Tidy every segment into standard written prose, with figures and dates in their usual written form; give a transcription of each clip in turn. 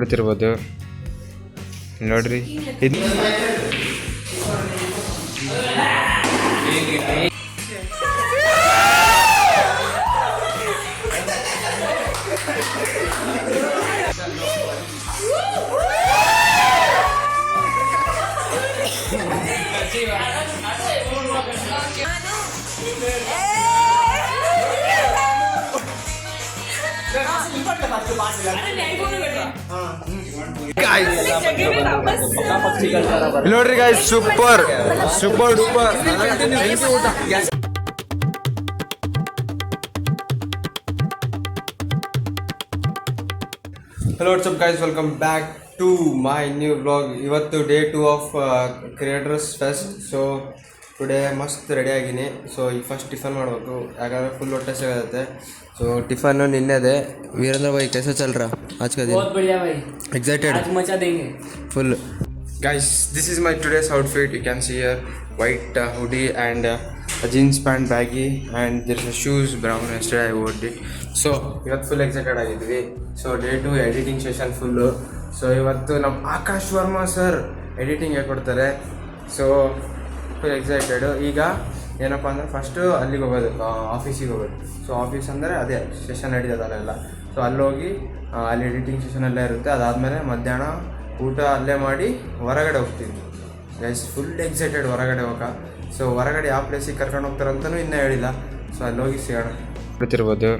ನೋಡ್ತಿರ್ಬೋದು ನೋಡ್ರಿ ಇದು ನೋಡ್ರಿ guys super super duper hello whatsapp guys welcome back to my new blog. ಇವತ್ತು day 2 of creators fest. So today ಮಸ್ತ್ ready ಆಗಿನಿ. ಸೊ ಈಗ ಫಸ್ಟ್ ಟಿಫನ್ ಮಾಡಬೇಕು, ಯಾಕಂದರೆ ಫುಲ್ ಹೊಟ್ಟೆ ಸಿಗುತ್ತೆ. So tiffin ನಿನ್ನೆದೆ. वीरेंद्र भाई कैसा चल रहा आज का दिन? बहुत बढ़िया भाई, एक्साइटेड आज मचा देंगे full. Guys, this is my today's outfit. You can see here white hoodie and a jeans pant baggy, and there's a shoes brown. Yesterday I wore it. So ಇವತ್ತು ಫುಲ್ ಎಕ್ಸೈಟೆಡ್ ಆಗಿದ್ವಿ. So day 2 editing session full. So ಇವತ್ತು ನಮ್ಮ Akash Varma sir editing ಹೇಳ್ಕೊಡ್ತಾರೆ. So full excited. ಈಗ ಏನಪ್ಪ ಅಂದರೆ first ಅಲ್ಲಿಗೆ ಹೋಗೋದು, ಆಫೀಸಿಗೆ ಹೋಗೋದು. ಸೊ ಆಫೀಸ್ ಅಂದರೆ ಅದೇ ಸೆಷನ್ ನಡೀತದಲ್ಲೆಲ್ಲ. ಸೊ ಅಲ್ಲೋಗಿ ಅಲ್ಲಿ ಎಡಿಟಿಂಗ್ ಸೆಷನ್ ಇರುತ್ತೆ. ಅದಾದಮೇಲೆ ಮಧ್ಯಾಹ್ನ ಊಟ ಅಲ್ಲೇ ಮಾಡಿ ಹೊರಗಡೆ ಹೋಗ್ತೀವಿ. ಗೈಸ್ ಫುಲ್ ಎಕ್ಸೈಟೆಡ್ ಹೊರಗಡೆ ಹೋಗ. ಸೊ ಹೊರಗಡೆ ಯಾವ ಪ್ಲೇಸಿಗೆ ಕರ್ಕೊಂಡು ಹೋಗ್ತಾರಂತನೂ ಇನ್ನೂ ಹೇಳಿಲ್ಲ. ಸೊ ಅಲ್ಲಿ ಹೋಗಿ ಸಿಗೋಣ. ಗೊತ್ತಿರ್ಬೋದು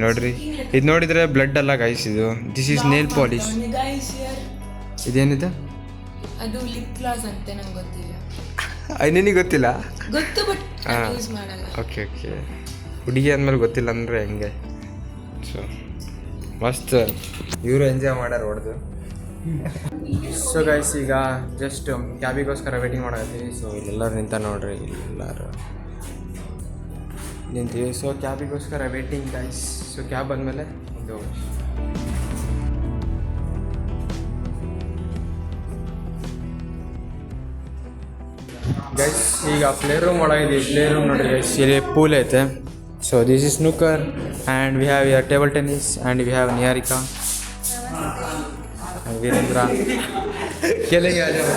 ನೋಡ್ರಿ, ಇದು ನೋಡಿದರೆ ಬ್ಲಡ್ ಅಲ್ಲ ಗೈಸ್, ಇದು ದಿಸ್ ಈಸ್ ನೇಲ್ ಪಾಲಿಶ್. ಇದೇನಿದೆ? ಅದು ಲಿಪ್ ಗ್ಲಾಸ್ ಅಂತೆ, ನಂಗೆ ಗೊತ್ತಿಲ್ಲ. ನಿನಗೆ ಗೊತ್ತಿಲ್ಲ? ಗೊತ್ತು ಬಟ್ ಹಾಂ, ಯೂಸ್ ಮಾಡಲ್ಲ. Okay okay. ಹುಡುಗಿ ಅಂದಮೇಲೆ ಗೊತ್ತಿಲ್ಲ ಅಂದರೆ ಹೆಂಗೆ? ಸೊ ಮಸ್ತ್ ಇವರು ಎಂಜಾಯ್ ಮಾಡ್ಯಾರ ಹೊಡೆದು. ಸೊ ಗೈಸ್ ಈಗ ಜಸ್ಟ್ ಕ್ಯಾಬಿಗೋಸ್ಕರ ವೇಟಿಂಗ್ ಮಾಡತ್ತೀವಿ. ಸೊ ಇಲ್ಲೆಲ್ಲರೂ ನಿಂತ ನೋಡ್ರಿ, ಎಲ್ಲರೂ ನಿಂತೀವಿ. ಸೊ ಕ್ಯಾಬಿಗೋಸ್ಕರ ವೇಟಿಂಗ್ ಗೈಸ್. ಸೊ ಕ್ಯಾಬ್ ಬಂದಮೇಲೆ ಇದು ಗೈಸ್ ಈಗ ಪ್ಲೇ ರೂಮ್ ಒಳಗಿದ್ದೀವಿ. ಪ್ಲೇ ರೂಮ್ ನೋಡ್ರಿ ಗೈಸ್, ಇಲ್ಲಿ ಪೂಲ್ ಐತೆ. So this is snooker and we have here table tennis and we have Niharika and Virendra खेलेंगे. आ जाओ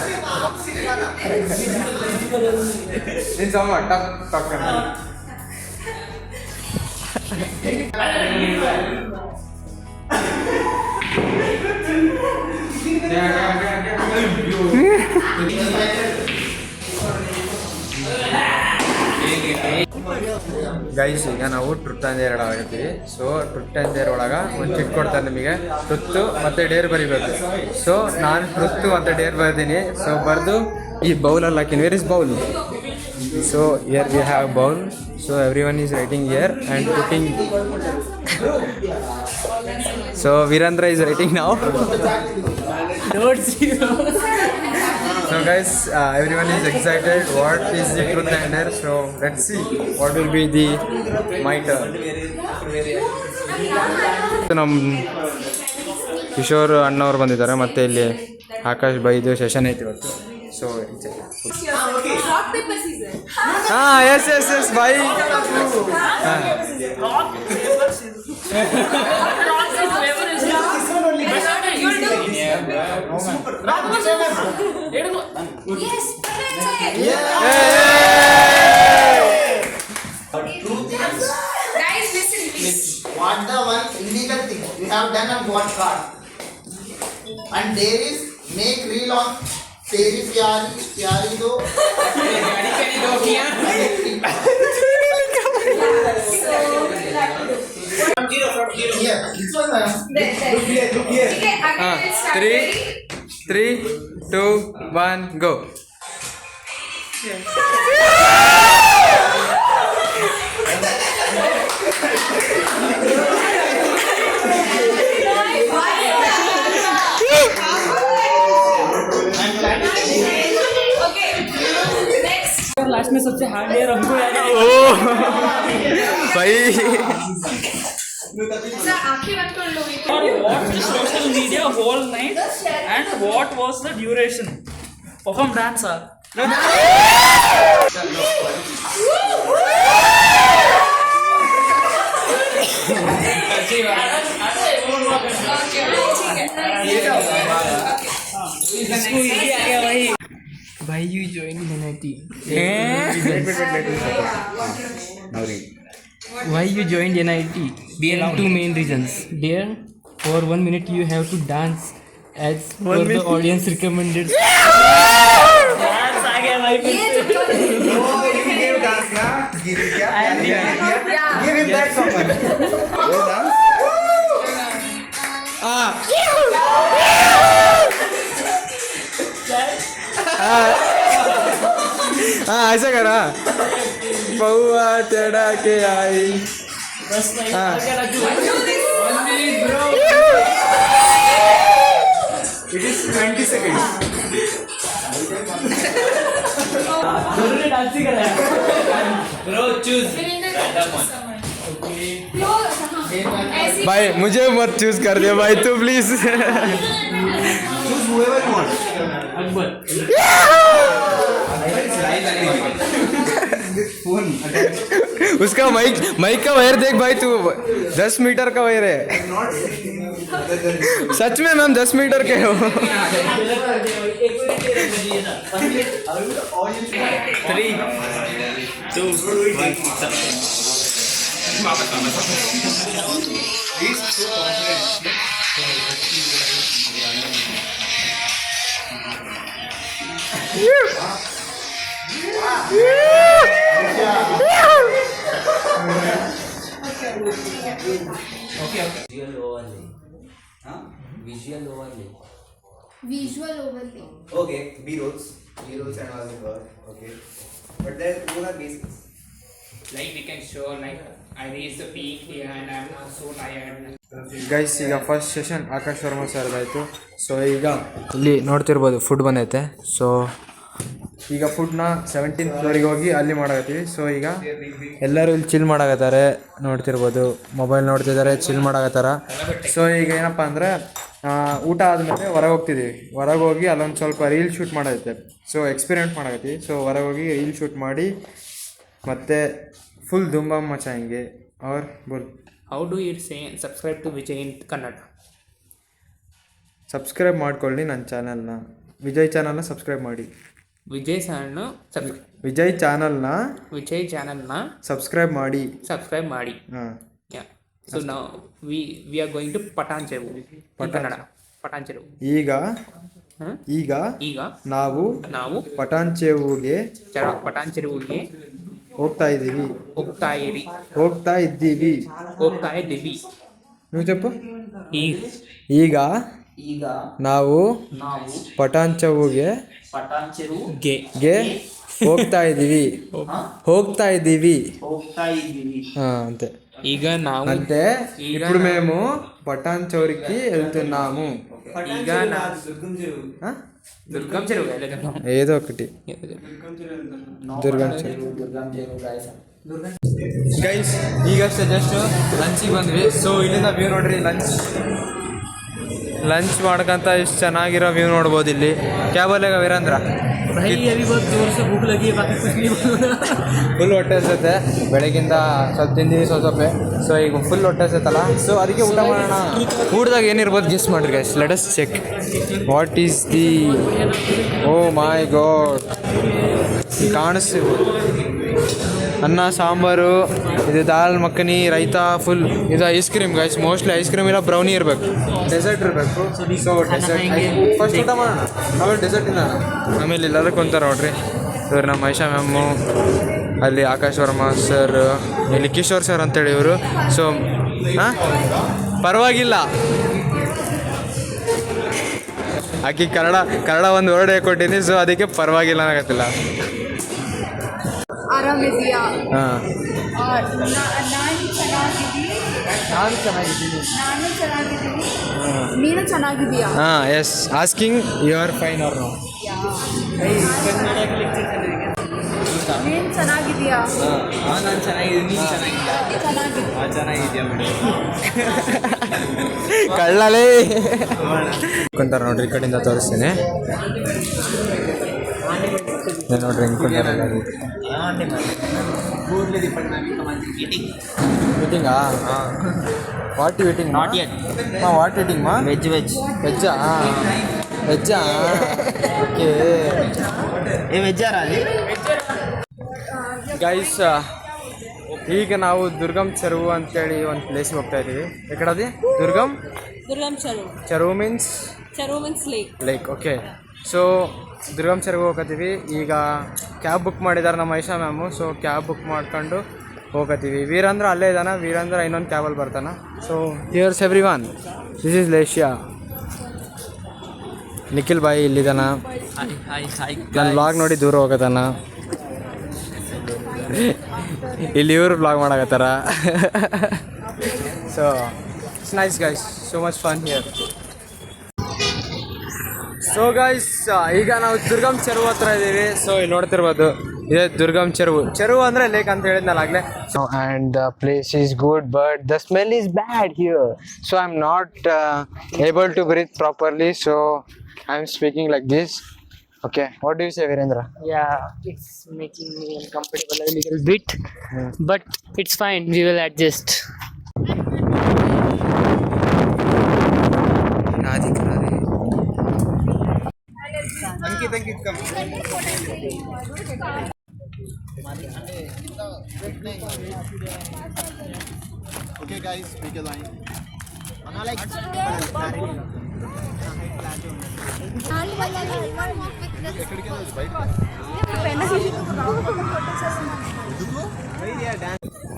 इन सब टक टक करना. ಗೈಸ್ ಈಗ ನಾವು ಟ್ರುತ್ ಆ್ಯಂಡ್ ಡೇರ್ ಆಗಿರ್ತೀವಿ. ಸೊ ಟ್ರುತ್ ಆ್ಯಂಡ್ ಡೇರ್ ಒಳಗೆ ಒಂದು ಚಿಟ್ ಕೊಡ್ತಾರೆ ನಿಮಗೆ. ಟ್ರುತ್ತು ಮತ್ತು ಡೇರ್ ಬರಿಬೇಕು. ಸೊ ನಾನು ಟ್ರುತ್ತು ಮತ್ತು ಡೇರ್ ಬರ್ತೀನಿ. ಸೊ ಬರೆದು ಈ ಬೌಲಲ್ಲಿ ಹಾಕಿನಿ. Where is bowl? So here we have bowl. So every one is writing here and putting. So Virendra is writing ನಾವು. So guys, everyone is excited. What is the truth and dare? So let's see what will be the my turn. ನಮ್ಮ ಕಿಶೋರ್ ಅಣ್ಣವ್ರು ಬಂದಿದ್ದಾರೆ, ಮತ್ತು ಇಲ್ಲಿ ಆಕಾಶ್ ಬೈದು session ಐತಿ ಇವತ್ತು. So ಹಾಂ yes yes yes bye. Guys, listen, please. What the one illegal thing you have done on what card? And there is make reel on तेरी प्यारी दो here. This one, look here. Okay, again, let's start. 3, 2, 1, go. Okay, next. Last में सबसे hard layer हमको याद है. भाई Sir, आँखें बंद कर लो. Watch the social media whole night and what was the duration? Perform dance, sir. Why you joined NIT? Why you joined NIT? There are two main reasons. There, for 1 minute you have to dance as per the audience recommended. Give him that song. ऐसा करा पौआ चढ़ा के आई It is 20 seconds. भाई मुझे मत choose कर दे भाई तू प्लीज उसका माइक का वायर देख भाई तू 10 मीटर का वायर है सच में मैम 10 मीटर के हो 3, 2, 1. Visual overlay. Visual overlay. Okay, B-rolls and all the work. Okay, but there are basics. Like we can show like I reached the peak here and I'm now so tired. Guys ಈಗ first session Akash Varma ಸರ್ದು ಆಯಿತು so ಈಗ ಇಲ್ಲಿ ನೋಡ್ತಿರ್ಬೋದು food ಬಂದೈತೆ so ಈಗ ಫುಡ್ನ 17th ಫ್ಲೋರಿಗೆ ಹೋಗಿ ಅಲ್ಲಿ ಮಾಡಾಕತ್ತೀವಿ ಸೊ ಈಗ ಎಲ್ಲರೂ ಇಲ್ಲಿ ಚಿಲ್ ಮಾಡಾಕತ್ತಾರೆ ನೋಡ್ತಿರ್ಬೋದು ಮೊಬೈಲ್ ನೋಡ್ತಿದ್ದಾರೆ ಚಿಲ್ ಮಾಡಾಕತ್ತಾರ ಸೊ ಈಗ ಏನಪ್ಪ ಅಂದರೆ ಊಟ ಆದಮೇಲೆ ಹೊರಗೆ ಹೋಗ್ತಿದ್ದೀವಿ ಹೊರಗೆ ಹೋಗಿ ಅಲ್ಲೊಂದು ಸ್ವಲ್ಪ ರೀಲ್ ಶೂಟ್ ಮಾಡೈತೆ ಸೊ ಎಕ್ಸ್ಪೆರಿಮೆಂಟ್ ಮಾಡಾಕತ್ತೀವಿ ಸೊ ಹೊರಗೆ ಹೋಗಿ ರೀಲ್ ಶೂಟ್ ಮಾಡಿ ಮತ್ತು ಫುಲ್ ದುಂಬ ಮಚಾಯಂಗೆ ಅವ್ರು ಬೋಲ್ How do you say subscribe to Vijay in Kannada? Subscribe ಮಾಡ್ಕೊಳ್ಳಿ ನನ್ನ ಚಾನಲ್ನ ವಿಜಯ್ ಚಾನಲ್ನ ಸಬ್ಸ್ಕ್ರೈಬ್ ಮಾಡಿ Vijay ಚಾನಲ್ನ ವಿಜಯ್ ಚಾನಲ್ನ ಸಬ್ಸ್ಕ್ರೈಬ್ ಮಾಡಿ ಹಾಂ Yeah. So now we are going to Patan Cheru in Kannada. Patan Cheru. ಈಗ ನಾವು ಪಟಾನ್ ಚೆರುವಿಗೆ ಹೋಗ್ತಾ ಇದ್ದೀವಿ ನೀವು చెప్పు ಈಗ ನಾವು ಪಟಾನ್ ಚೆರುವಿಗೆ ಹೋಗ್ತಾ ಇದ್ದೀವಿ అంతే ಈಗ ನಾವು అంటే ఇప్పుడు మేము పటాన్ చౌరికి వెళ్తున్నాము ಈಗ దుర్గం చెరువు ఏదో ఒకటి దుర్గం చెరువు ಗೈಸ್ ಈಗಷ್ಟೇ ಜಸ್ಟ್ ಲಂಚಿಗೆ ಬಂದ್ವಿ ಸೊ ಇಲ್ಲಿಂದ ವ್ಯೂ ನೋಡ್ರಿ ಲಂಚ್ ಮಾಡ್ಕೊಂತ ಇಷ್ಟು ಚೆನ್ನಾಗಿರೋ ವ್ಯೂ ನೋಡ್ಬೋದು ಇಲ್ಲಿ ಕ್ಯಾಬಲ್ಲಾಗ ವೀರೇಂದ್ರ ಫುಲ್ ಹೊಟ್ಟೆ ಹಸತ್ತೆ ಬೆಳಗಿಂದ ಸ್ವಲ್ಪ ತಿಂದಿವಿ ಸ್ವಲ್ಪೇ ಸೊ ಈಗ ಫುಲ್ ಹೊಟ್ಟೆ ಹಸತ್ತಲ್ಲ ಸೊ ಅದಕ್ಕೆ ಊಟ ಮಾಡೋಣ ಊಟದಾಗ ಏನಿರ್ಬೋದು ಗೆಸ್ ಮಾಡ್ರಿ guys let us check what is the oh my god ಕಾಣಿಸ್ತೀವಿ ಅನ್ನ ಸಾಂಬಾರು ಇದು ದಾಲ್ ಮಕ್ಕನಿ ರೈತಾ ಫುಲ್ ಇದು ice cream guys mostly ice cream ಇಲ್ಲ ಬ್ರೌನಿ ಇರಬೇಕು ಡೆಸರ್ಟ್ ಇರಬೇಕು ಸೊ ಡೆಸರ್ಟ್ ಫಸ್ಟ್ ಊಟ ಮಾಡೋಣ ಆಮೇಲೆ ಡೆಸರ್ಟ್ ಇಲ್ಲ ಆಮೇಲೆ ಎಲ್ಲರೂ ಕುಂತಾರೆ ನೋಡ್ರಿ ಇವ್ರು ನಮ್ಮ ಮಹಿಷಾ ಮ್ಯಾಮು ಅಲ್ಲಿ ಆಕಾಶ್ ವರ್ಮ ಸರ್ ಇಲ್ಲಿ ಕಿಶೋರ್ ಸರ್ ಅಂತೇಳಿ ಇವರು ಸೊ ಹಾಂ ಪರವಾಗಿಲ್ಲ ಆಕೆ ಕನ್ನಡ ಒಂದು ವರ್ಡ್ ಕೊಟ್ಟಿದ್ದೀನಿ ಸೊ ಅದಕ್ಕೆ ಪರವಾಗಿಲ್ಲ ಆಗತ್ತಿಲ್ಲ ಆರಾಮಿದೆಯಾ ಹಾಂ ನಾನು ಚೆನ್ನಾಗಿದ್ದೀನಿ ನೀನು ಚೆನ್ನಾಗಿದೀಯಾ ಹಾಂ yes asking you are fine or no ನೀನು ಚೆನ್ನಾಗಿದೀಯಾ ನಾನು ಚೆನ್ನಾಗಿದ್ದೀನಿ ನೀನು ಚೆನ್ನಾಗಿದ್ಯಾ ಕಳ್ಳಲೇ ಕುಂತಾರೆ ನೋಡ್ರಿ ಈ ಕಡೆಯಿಂದ ತೋರಿಸ್ತೀನಿ ನೋಡ್ರಿ ಮೀಟಿಂಗಾ what meeting not yet what meeting ಮಾ ವೆಜ್ಜಾ ಓಕೆ ಗೈಸ್ ಈಗ ನಾವು ದುರ್ಗಮ್ ಚೆರುವು ಅಂತೇಳಿ ಒಂದು ಪ್ಲೇಸ್ಗೆ ಹೋಗ್ತಾ ಇದ್ದೀವಿ ಯಾಕಡೆ Durgam Cheruvu means lake okay so Durgam Cheruvu ಹೋಗತ್ತೀವಿ ಈಗ ಕ್ಯಾಬ್ ಬುಕ್ ಮಾಡಿದ್ದಾರೆ ನಮ್ಮ Aisha ma'am so cab book ಮಾಡ್ಕೊಂಡು ಹೋಗತ್ತೀವಿ ವೀರೇಂದ್ರ ಅಲ್ಲೇ ಇದ್ದಾನೆ ವೀರೇಂದ್ರ ಇನ್ನೊಂದು ಕ್ಯಾಬಲ್ಲಿ ಬರ್ತಾನೆ so here's everyone this is Leshya Nikhil bhai ಇಲ್ಲಿದ್ದಾನ ನನ್ನ ಬ್ಲಾಗ್ ನೋಡಿ ದೂರ ಹೋಗತಾನ ಇಲ್ಲಿ ಇವರು ಬ್ಲಾಗ್ ಮಾಡಕತ್ತಾರ so it's nice guys so much fun here so guys ಈಗ ನಾವು ದುರ್ಗಮ್ ಚೆರುವು ಹತ್ರ ಇದ್ದೀವಿ ಸೊ ಇಲ್ಲಿ ನೋಡ್ತಿರ್ಬೋದು ಇದೆ ದುರ್ಗಮ್ ಚೆರುವು ಅಂದರೆ ಲೇಕ್ ಅಂತ ಹೇಳಿದ್ನಲ್ಲ ಆಗಲೇ so and the place is good but the smell is bad here so I am not able to breathe properly so I am speaking like this okay what do you say Virendra? Yeah, it's making me uncomfortable a little bit, but it's fine. We will adjust. Ankit come. Okay guys, make a line.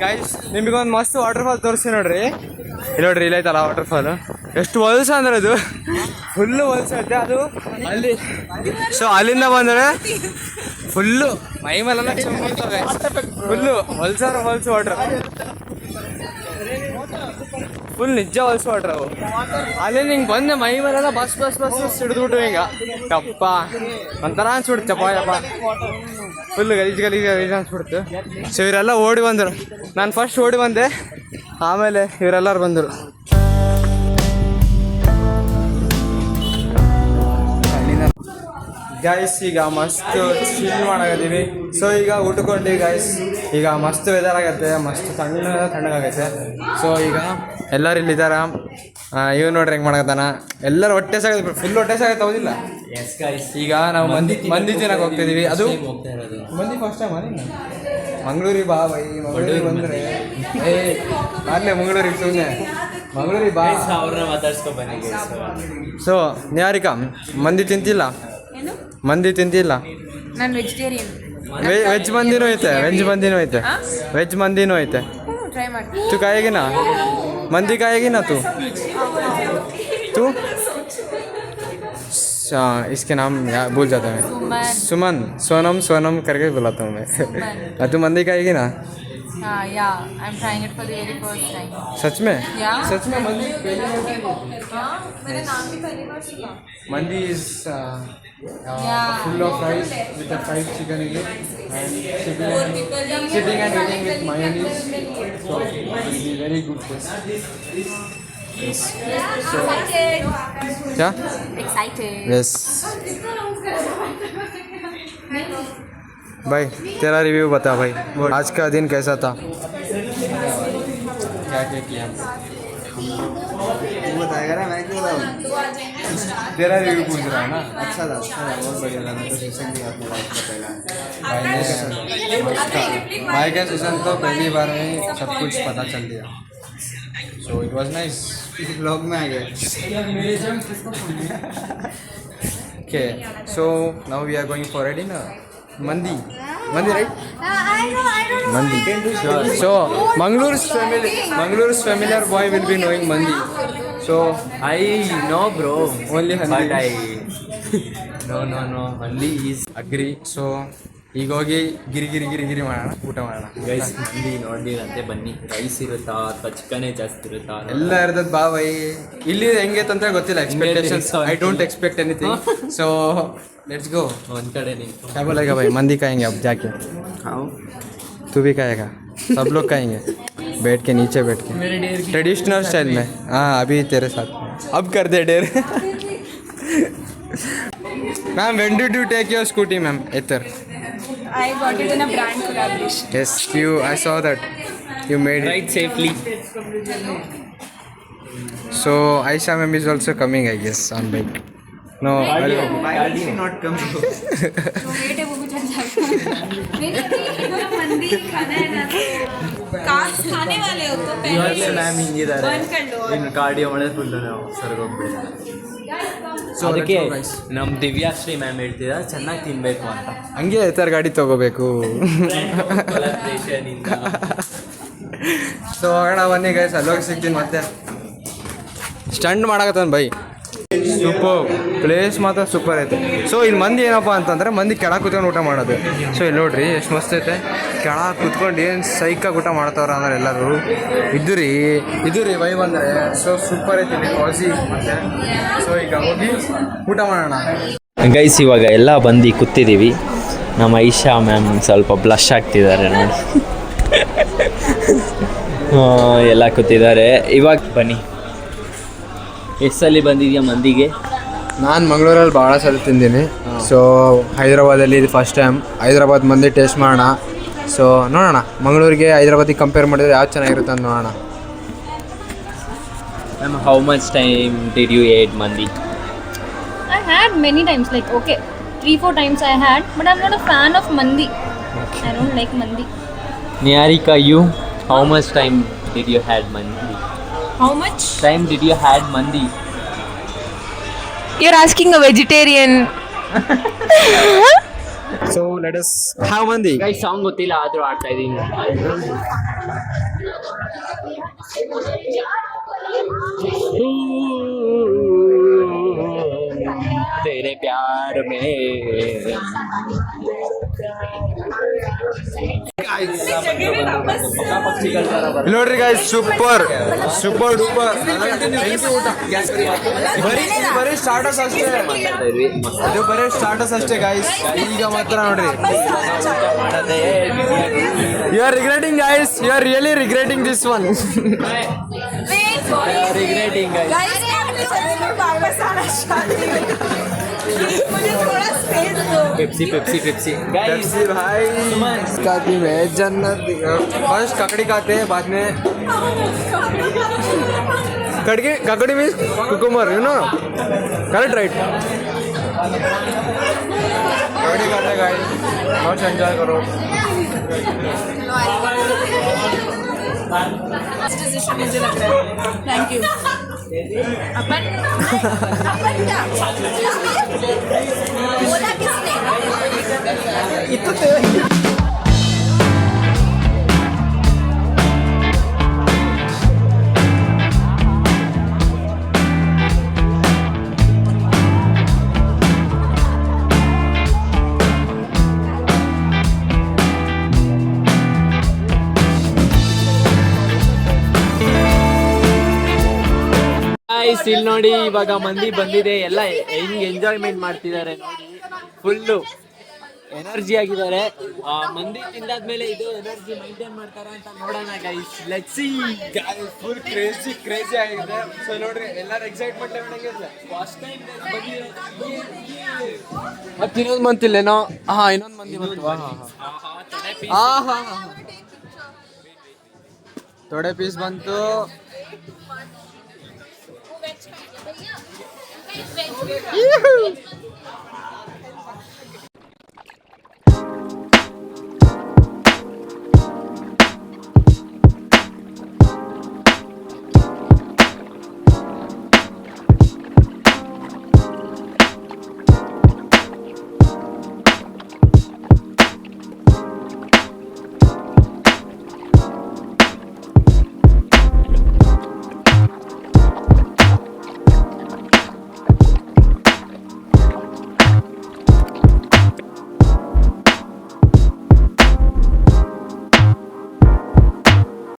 Guys ನಿಮಗೊಂದು ಮಸ್ತ್ water fall ತೋರಿಸ್ತೀನಿ ನೋಡ್ರಿ ಇಲ್ಲಿ ನೋಡ್ರಿ ಇಲ್ಲೈತಲ್ಲ water fall ಎಷ್ಟು ಹೊಲ್ಸ ಅಂದ್ರೆ ಅದು full ಹೊಲ್ಸ ಐತೆ ಅದು ಅಲ್ಲಿ ಸೊ ಅಲ್ಲಿಂದ ಬಂದರೆ ಫುಲ್ಲು ಮೈ ಮೇಲೆಲ್ಲ ಚಂಬರ್ತವೆ ಫುಲ್ಲು ಹೊಲ್ಸು ವಾಟ್ರ್ ಫುಲ್ ನಿಜ ಹೊಲ್ಸು ವಾಟ್ರ್ ಅವು ಅಲ್ಲಿ ಹಿಂಗೆ ಬಂದೆ ಮೈ ಮೇಲೆಲ್ಲ ಬಸ್ ಸಿಡಿದ್ಬಿಟ್ಟು ಈಗ ಟಪ್ಪ ಒಂಥರ ಅನ್ಸ್ಬಿಡ್ತಪ್ಪ ಯಪ್ಪ ಫುಲ್ ಗಲೀಜು ಅನ್ಸ್ಬಿಡ್ತು ಸೊ ಇವರೆಲ್ಲ ಓಡಿ ಬಂದರು ನಾನು ಫಸ್ಟ್ ಓಡಿ ಬಂದೆ ಆಮೇಲೆ ಇವರೆಲ್ಲರೂ ಬಂದರು ಗಾಯ್ಸ್ ಈಗ ಮಸ್ತ್ ಚಿಲ್ ಮಾಡಾಕತ್ತೀವಿ ಸೊ ಈಗ ಊಟಕೊಂಡ್ವಿ ಗಾಯ್ಸ್ ಈಗ ಮಸ್ತ್ ವೆದರ್ ಆಗತ್ತೆ ಮಸ್ತ್ ತಣ್ಣಗಾಗೈತೆ ಸೊ ಈಗ ಎಲ್ಲರೂ ಇಲ್ಲಿದ್ದಾರ ಇವ್ ನೋಡ್ರಿ ಹೆಂಗೆ ಮಾಡಕತ್ತಾನ ಎಲ್ಲರೂ ಹೊಟ್ಟೆ ಸಾಗತ್ತೆ ಫುಲ್ ಹೊಟ್ಟೆ ಸಾಗತ್ತೆ ಹೌದಿಲ್ಲ ಈಗ ನಾವು ಮಂದಿ ತಿನ್ನಕ್ಕೆ ಹೋಗ್ತಿದ್ದೀವಿ ಅದು ಮಂದಿ ಫಸ್ಟ್ ಟೈಮ್ ಮಂಗಳೂರಿಗೆ ಬಾ ಬೈ ಮಂಗಳೂರಿಗೆ ಬಂದರೆ ಅಲ್ಲೇ ಮಂಗಳೂರಿಗೆ ಸುಮ್ಮನೆ ಮಂಗಳೂರಿಗೆ ಬಾ ಅವ್ರನ್ನ ಮಾತಾಡ್ಸ್ಕೊ ಬನ್ನಿ. ಸೊ ನಿಹಾರಿಕಾ ಮಂದಿ ತಿಂತಿಲ್ಲ ನಾನು ವೆಜಿಟೇರಿಯನ್ ವೆಜ್ ಮಂದಿನೂ ಐತೆ ವೆಜ್ ಮಂದಿನೂ ಐತೆ ಟ್ರೈ ಮಾಡ್ತೀನಿ तू खाएगी ना मंदी खाएगी ना तू इसके नाम भूल जाता है सुमन सोनम करके बुलाता हूँ मैं तू मंदी खाएगी ना yeah I am trying it for the very first time सच में Yeah. सच में मंदी मैंने नाम भी पहली बार सुना मंदी is Yeah. full of rice with a fried chicken in it and sitting and eating with mayonnaise so it will be very good taste yes so क्या Excited. yes भाई तेरा रिव्यू बता भाई आज का दिन कैसा था क्या किया तू बताएगा ना मैं क्यों बताऊँ? तेरा रिव्यू पूछ रहा है ना अच्छा था बहुत बढ़िया था मैं तो सेशन भी आपको लाइक का पहला भाई का सेशन तो पहली बार में सब कुछ पता चल गया सो इट वाज नाइस इस ब्लॉग में आ गया okay so now we are going for a dinner mandi right I know. mandi so Mangalore's familiar boy will be knowing mandi so I know, bro. only But Hindi no. Only is agree so ಈಗ ಹೋಗಿ ಗಿರಿ ಮಾಡೋಣ ಊಟ ಮಾಡೋಣ guys ಮಂದಿ ನೋಡಿರಂತೆ ಬನ್ನಿ. Rice ಇರುತ್ತಾ ಅಥವಾ ಚಿಕನೇ ಜಾಸ್ತಿ ಇರುತ್ತಾ ಎಲ್ಲ ಇರ್ತದ ಬಾ ಬೈ ಇಲ್ಲಿ ಹೆಂಗೈತೆ ಅಂತ ಗೊತ್ತಿಲ್ಲ expectations I don't expect anything so let's go ಒಂದ್ कड़े ನಿಂತು क्या बोलेगा भाई मंदी खाएंगे अब जाके खाओ तू भी खाएगा सब लोग खाएंगे बैठ के नीचे बैठ के ट्रेडिशनल स्टाइल में हाँ अभी तेरे साथ अब कर दे der Ma'am, when did you take your scooty, ma'am? Ether. I got it in a brand collaboration. Yes, I saw that. You made it. Ride safely. So Aisha ma'am is also coming, I guess, on bike. No, Why will she not come? जो wait है वो भी चल जाएगा। नहीं मंदी खाना है ना काश खाने वाले हो तो पहले ಮ್ಯಾಮ್ ಹಿಂಗಿದ್ದಾರೆ बंद कर लो ಇನ್ನು ಕಾರ್ಡಿಯೋ ಮಾಡೋದು ಫುಲ್ಲು ನಾವು ಸರ್ಗೋಗ್ಬೇಕು. ಅದಕ್ಕೆ ನಮ್ಮ ದಿವ್ಯಾಶ್ರೀ ಮ್ಯಾಮ್ ಹೇಳ್ತಿದ್ದಾರೆ ಚೆನ್ನಾಗಿ ತಿನ್ಬೇಕು ಅಂತ. ಹಂಗೆ ಎತ್ತರ ಗಾಡಿ ತಗೋಬೇಕು. Collaboration ಇಂದ. ಸೊ ಹೋಗೋಣ ಬನ್ನಿ ಗೈಸ್, ಅಲ್ಲೋಗಿ ಸಿಗ್ತೀನಿ ಮತ್ತೆ. ಸ್ಟಂಟ್ ಮಾಡಕತ್ತಾನ ಬೈ. ಸೂಪರ್ ಪ್ಲೇಸ್ ಮಾತ್ರ ಸೂಪರ್ ಐತೆ. ಸೊ ಇಲ್ಲಿ ಮಂದಿ ಏನಪ್ಪ ಅಂತಂದ್ರೆ ಮಂದಿ ಕೆಳಗೆ ಕೂತ್ಕೊಂಡು ಊಟ ಮಾಡೋದು. ಸೊ ಇಲ್ಲಿ ನೋಡ್ರಿ ಎಷ್ಟು ಮಸ್ತ್ ಐತೆ, ಕೆಳಗೆ ಕೂತ್ಕೊಂಡು ಏನು ಸೈಕಾಗಿ ಊಟ ಮಾಡ್ತಾವ್ರ ಅಂದ್ರೆ ಎಲ್ಲರೂ. ಇದು ರೀ ವೈಬ್ ಅಂದರೆ. ಸೊ ಸೂಪರ್ ಐತಿ ಇಲ್ಲಿ ಕಾಸಿ ಮತ್ತೆ. ಸೊ ಈಗ ಹೋಗಿ ಊಟ ಮಾಡೋಣ. ಗೈಸ್ ಇವಾಗ ಎಲ್ಲ ಬಂದು ಕೂತಿದ್ದೀವಿ. ನಮ್ಮ ಐಶಾ ಮ್ಯಾಮ್ ಸ್ವಲ್ಪ ಬ್ಲಶ್ ಆಗ್ತಿದ್ದಾರೆ ನೋಡಿ. ಎಲ್ಲ ಕೂತಿದ್ದಾರೆ. ಇವಾಗ ಬನ್ನಿ, ಎಷ್ಟು ಸಲ ಬಂದಿದೆಯಾ ಮಂದಿಗೆ? ನಾನು ಮಂಗಳೂರಲ್ಲಿ ಭಾಳ ಸಲ ತಿಂದೀನಿ. ಸೊ ಹೈದ್ರಾಬಾದಲ್ಲಿ ಇದು ಫಸ್ಟ್ ಟೈಮ್. ಹೈದ್ರಾಬಾದ್ ಮಂದಿ ಟೇಸ್ಟ್ ಮಾಡೋಣ. ಸೊ ನೋಡೋಣ ಮಂಗಳೂರಿಗೆ ಹೈದ್ರಾಬಾದಿಗೆ ಕಂಪೇರ್ ಮಾಡಿದ್ರೆ ಯಾವ್ದು ಚೆನ್ನಾಗಿರುತ್ತೆ ಅಂತ ನೋಡೋಣ. Ma'am, how much time did you ate mandi? I had many times, like okay, 3-4 times I had, but I'm not a fan of mandi. I don't like mandi. Niharika, you? How much time did you had mandi? How much? Time did you had mandi? You're asking a vegetarian. So let us have mandi. Guys song ಗೊತ್ತಿಲ್ಲ ಆದರೂ ಆಡ್ತಾ ಇದ್ದೀನಿ. तेरे प्यार में ನೋಡ್ರಿ guys, super duper. ಬರೀ starters ಅಷ್ಟೇ, ಇದು ಬರೀ ಸ್ಟಾರ್ಟರ್ಸ್ ಅಷ್ಟೇ ಗಾಯ್ಸ್. ಈಗ ಮಾತ್ರ ನೋಡ್ರಿ, you are regretting guys, you are really regretting this one. Guys, वापस आना चाहती हूँ। मुझे थोड़ा स्पेस दो। पेप्सी पेप्सी भाई खाती में जन्नत. फर्स्ट ककड़ी खाते हैं, बाद में ककड़ी means cucumber, you know, correct right. ककड़ी खाते गाइस, बहुत एंजॉय करो. डिसीजन मुझे लग रहा है. Thank you. अपन क्या बोला किसने? ಇಲ್ಲಿ ನೋಡಿ, ಇವಾಗ ಮಂದಿ ಬಂದಿದೆ, ಎಲ್ಲ ಹೆಂಗ್ ಎಂಜಾಯ್ಮೆಂಟ್ ಮಾಡ್ತಿದ್ದಾರೆ ನೋಡಿ. ಫುಲ್ಲು ಎನರ್ಜಿ ಆಗಿದ್ದಾರೆ. ಮಂದಿ ತಿಂದಾದ್ಮೇಲೆ ಇದು ಎನರ್ಜಿ ಮೈಂಟೈನ್ ಮಾಡ್ತಾರೆ ಅಂತ ನೋಡೋಣ guys. Let's see. Full crazy ಆಗಿದೆ. ಸೊ ನೋಡ್ರಿ ಎಲ್ಲರೂ ಎಕ್ಸೈಟ್ಮೆಂಟ್ ಲೆವೆಲ್. ಫಸ್ಟ್ ಟೈಮ್ ಮತ್ತೆ ಇನ್ನೊಂದು ಮಂತಿಲ್ಲೇನೋ. ಹಾ, ಇನ್ನೊಂದು ಮಂದಿ ಬಂತು. ಥೋಡೆ ಪೀಸ್ ಬಂತು.